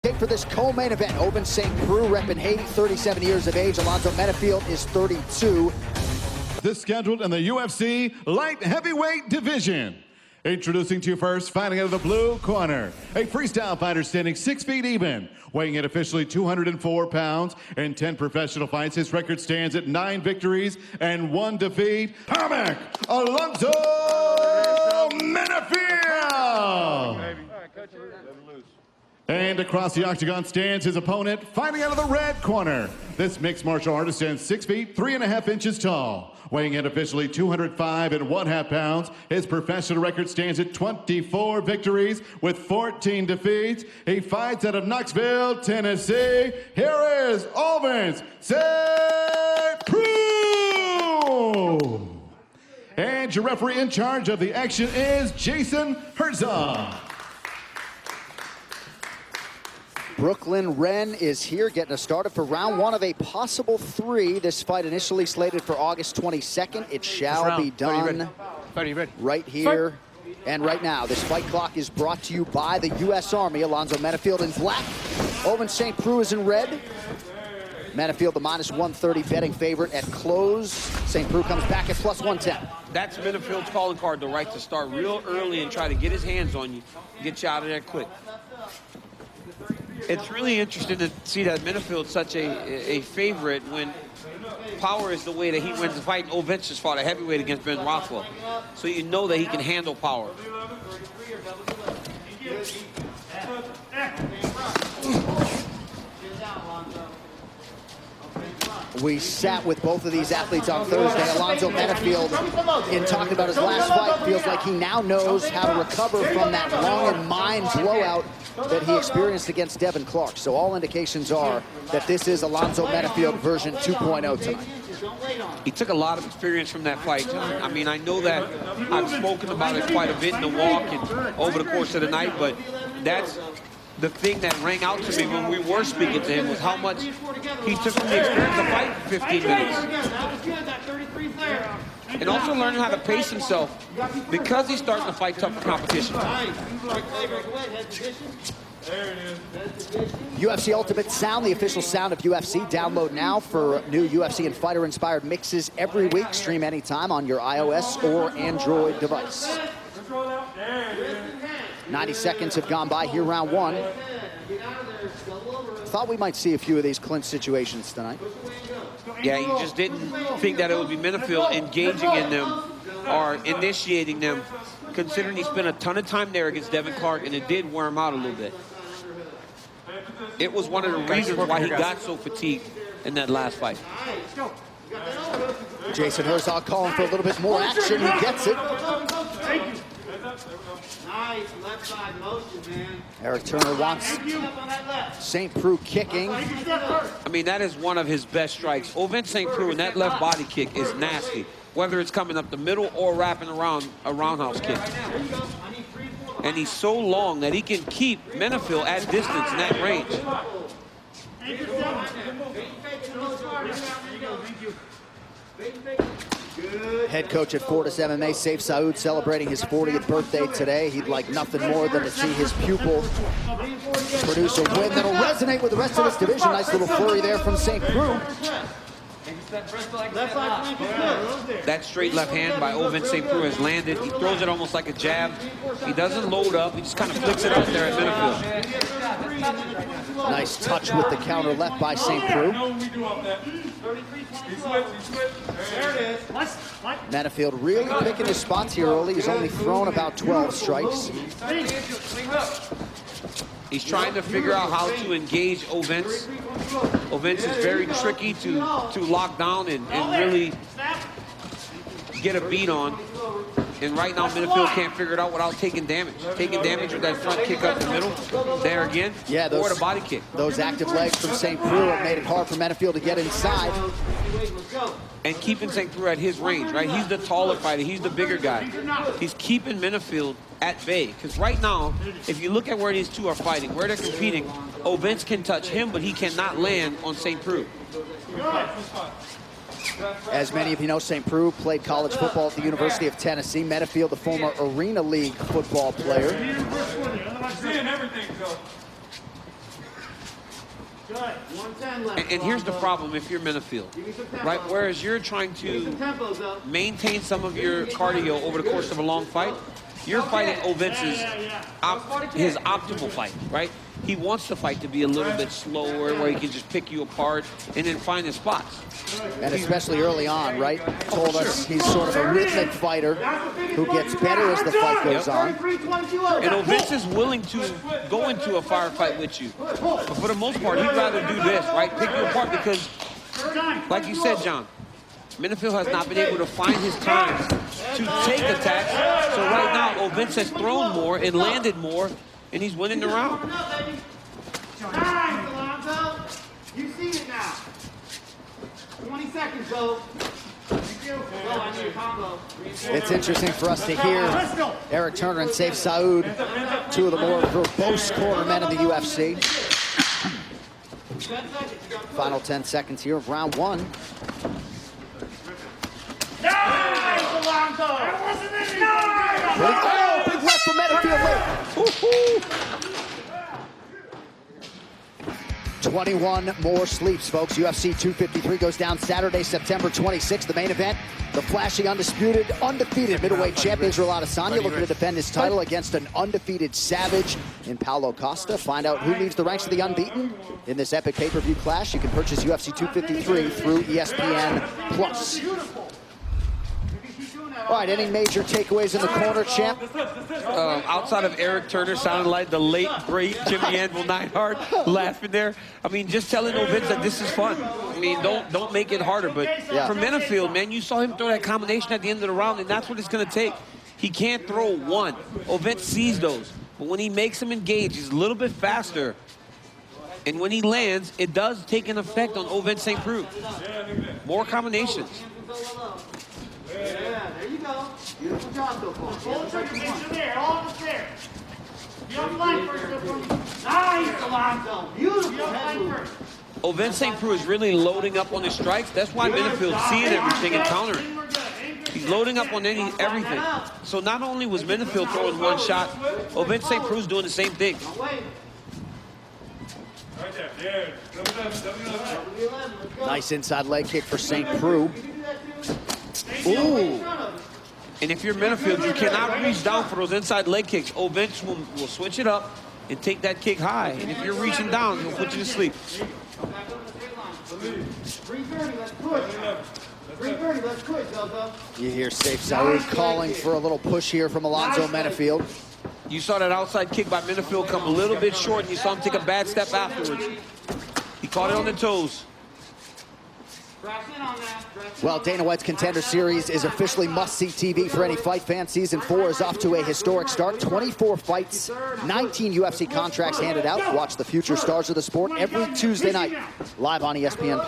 landscape for this co-main event. Ovince St. Preux repping Haiti, 37 years of age. Alonzo is 32. This scheduled in the UFC light heavyweight division. Introducing to you first, fighting out of the blue corner, a freestyle fighter standing 6 feet even, weighing in officially 204 pounds. In 10 professional fights, his record stands at 9 victories and 1 defeat. Comic Alonzo And across the octagon stands his opponent, fighting out of the red corner. This mixed martial artist stands 6 feet, 3.5 inches tall. Weighing in officially 205 and 1/2 pounds. His professional record stands at 24 victories with 14 defeats. He fights out of Knoxville, Tennessee. Here is Ovince St. Preux. And your referee in charge of the action is Jason Herzog. Brooklyn Wren is here, getting us started for round 1 of a possible 3. This fight initially slated for August 22nd. It shall be done right here and right now. This fight clock is brought to you by the U.S. Army. Alonzo Menafield in black. Ovince St. Preux is in red. Menafield, the -130 betting favorite at close. St. Preux comes back at +110. That's Menafield's calling card, the right to start real early and try to get his hands on you, get you out of there quick. It's really interesting to see that Menafield's such a favorite when power is the way that he wins the fight. Ovince just fought a heavyweight against Ben Rothwell. So you know that he can handle power. We sat with both of these athletes on Thursday. Alonzo Menafield, in talking about his last fight, feels like he now knows how to recover from that long and mind blowout that he experienced against Devin Clark. So all indications are that this is Alonzo Menafield version 2.0 tonight. He took a lot of experience from that fight. I mean, I know that I've spoken about it quite a bit in the walk and over the course of the night, but that's the thing that rang out to me when we were speaking to him was how much he took from the experience to fight for 15 minutes. And also learning how to pace himself because he's starting to fight tougher competition. UFC Ultimate Sound, the official sound of UFC. Download now for new UFC and fighter-inspired mixes every week. Stream anytime on your iOS or Android device. 90 seconds have gone by here, round 1. Thought we might see a few of these clinch situations tonight. Yeah, he just didn't think that it would be Menafield engaging in them or initiating them, considering he spent a ton of time there against Devin Clark, and it did wear him out a little bit. It was one of the reasons why he got so fatigued in that last fight. Jason Herzog calling for a little bit more action. He gets it. Nice left side motion, man. Eric Turner wants St. Preux kicking. I mean, that is one of his best strikes. Ovince St. Preux, and that left body kick is nasty, whether it's coming up the middle or wrapping around a roundhouse kick. And he's so long that he can keep Menafield at distance in that range. Head coach at Fortis MMA, Saif Saud, celebrating his 40th birthday today. He'd like nothing more than to see his pupil produce a win that'll resonate with the rest of this division. Nice little flurry there from St. Preux. That straight left hand by Ovince St. Preux has landed. He throws it almost like a jab. He doesn't load up. He just kind of flicks it out there at Menafield. Nice touch with the counter left by St. Preux. Menafield really picking his spots here early. He's only thrown about 12 strikes. He's trying to figure out how to engage Ovince. Ovince is very tricky to lock down and really get a beat on. And right now, Menafield can't figure it out without taking damage. Taking damage with that front kick up the middle. There again, or the body kick. Those active legs from St. Preux have made it hard for Menafield to get inside. And keeping St. Preux at his range, right? He's the taller fighter. He's the bigger guy. He's keeping Menafield at bay. Because right now, if you look at where these two are fighting, where they're competing, Ovince can touch him, but he cannot land on St. Preux. As many of you know, St. Preux played college football at the University of Tennessee. Menafield, the former Arena League football player. Good. 110 left. And here's the problem if you're Minifield, right? Whereas you're trying to maintain some of your cardio over the course of a long fight, you're fighting Ovince's his optimal fight, right? He wants the fight to be a little bit slower, where he can just pick you apart and then find his spots. And especially early on, right? Told us he's sort of a rhythmic fighter who gets better as the fight goes on. And Ovince is willing to go into a firefight with you. But for the most part, he'd rather do this, right? Pick you apart because, like you said, John, Minifield has not been able to find his times to take attacks. So right now, Ovince has thrown more and landed more, and he's winning the round. Nice, Alonzo. You see it now. 20 seconds, though. I need a combo. It's interesting for us to hear Eric Turner and Saif Saud, two of the more verbose cornermen in the UFC. Final 10 seconds here of round one. Nice, Alonzo. That wasn't it. Nice. Oh, big left from Minifield late. 21 more sleeps, folks. UFC 253 goes down Saturday, September 26th. The main event, the flashy, undisputed, undefeated middleweight champion Israel Adesanya looking to defend his title against an undefeated savage in Paulo Costa. Find out who leaves the ranks of the unbeaten in this epic pay-per-view clash. You can purchase UFC 253 through ESPN+. All right, any major takeaways in the corner, champ? Outside of Eric Turner sounding like the late, great Jimmy Anvil Neidhart laughing there. I mean, just telling Ovince that this is fun. I mean, don't make it harder. But for Minifield, man, you saw him throw that combination at the end of the round, and that's what it's going to take. He can't throw one. Ovince sees those. But when he makes him engage, he's a little bit faster. And when he lands, it does take an effect on Ovince St. Preux. More combinations. Yeah, there you go. Beautiful job so far. All the trigger there, all the there. Be on flank first. Nice, Alonzo. Beautiful head first. Ovince St. Preux is really loading up on his strikes. That's why Minifield's seeing everything and countering. He's loading up on everything. So not only was Minifield throwing one shot, Ovince St. Preux is doing the same thing. Nice inside leg kick for St. Preux. Ooh. And if you're Minifield, you cannot reach down for those inside leg kicks. Ovince will switch it up and take that kick high. And if you're reaching down, he'll put you to sleep. 330, let's push. 330, let's push, Zozo. You hear Saif Saud calling for a little push here from Alonzo Minifield. You saw that outside kick by Minifield come a little bit short, and you saw him take a bad step afterwards. He caught it on the toes. Well, Dana White's Contender Series is officially must-see TV for any fight fan. Season 4 is off to a historic start. 24 fights, 19 UFC contracts handed out. Watch the future stars of the sport every Tuesday night, live on ESPN+.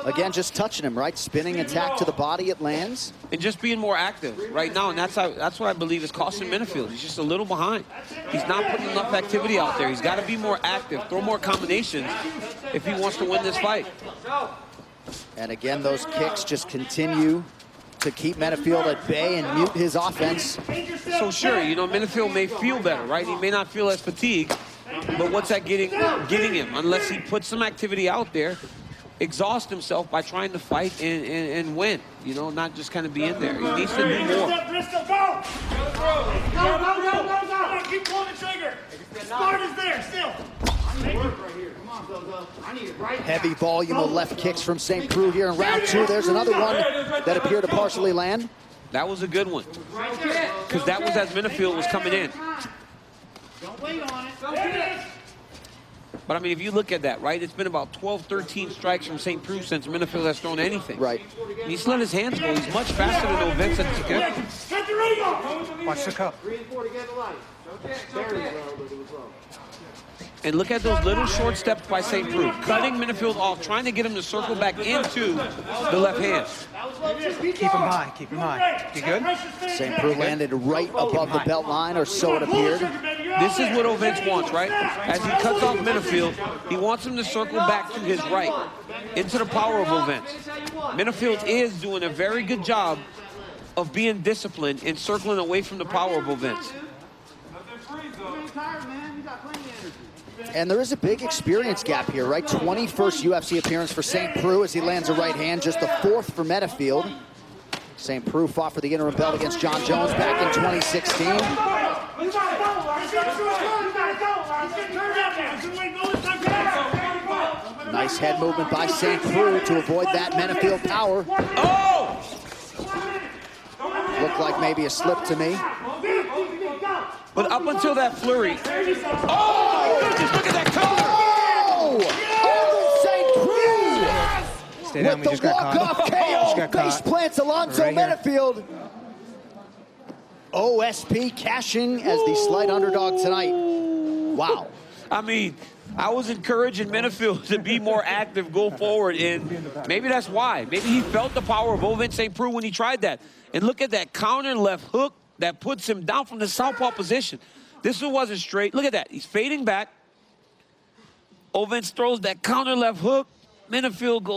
Again, just touching him, right? Spinning attack to the body, it lands. And just being more active right now, and that's what I believe is costing Minifield. He's just a little behind. He's not putting enough activity out there. He's got to be more active, throw more combinations if he wants to win this fight. And again, those kicks just continue to keep Minifield at bay and mute his offense. So sure, you know, Minifield may feel better, right? He may not feel as fatigued, but what's that getting him? Unless he puts some activity out there, exhaust himself by trying to fight and win, you know, not just kind of be in there. He needs to do more. Go! Keep pulling the trigger. Start is there, still. I need work right here. Come on, Zozo. I need it right now. Heavy volume of left kicks from St. Preux here in round 2. There's another one that appeared to partially land. That was a good one. Because that was as Minifield was coming in. Don't wait on it. But, I mean, if you look at that, right, it's been about 12, 13 strikes from St. Preux since Minifield has thrown anything. Right. And he's let his hands go. He's much faster than Ovince at the kick. Watch the cup. 3 and 4 to get the light. Very low, but it was low. And look at those little short steps by St. Preux, cutting Minifield off, trying to get him to circle back into the left hand. Keep him high, keep him high. You good? St. Preux landed right above the belt line, or so it appeared. This is what Ovince wants, right? As he cuts off Minifield, he wants him to circle back to his right, into the power of Ovince. Minifield is doing a very good job of being disciplined and circling away from the power of Ovince. And there is a big experience gap here, right? 21st UFC appearance for St. Preux as he lands a right hand, just the 4th for Metafield. St. Preux fought for the interim belt against John Jones back in 2016. Nice head movement by St. Preux to avoid that Metafield power. Oh! Looked like maybe a slip to me. But up until that flurry. Oh! Just look at that cover! Oh! St. Preux! Stay down, With the walk-off KO, face plants Alonzo right Metafield. OSP cashing as the slight underdog tonight. Wow. I mean, I was encouraging Metafield to be more active, go forward, and maybe that's why. Maybe he felt the power of Ovince St. Preux when he tried that. And look at that counter left hook that puts him down from the southpaw position. This one wasn't straight. Look at that. He's fading back. Ovince throws that counter left hook. Metafield goes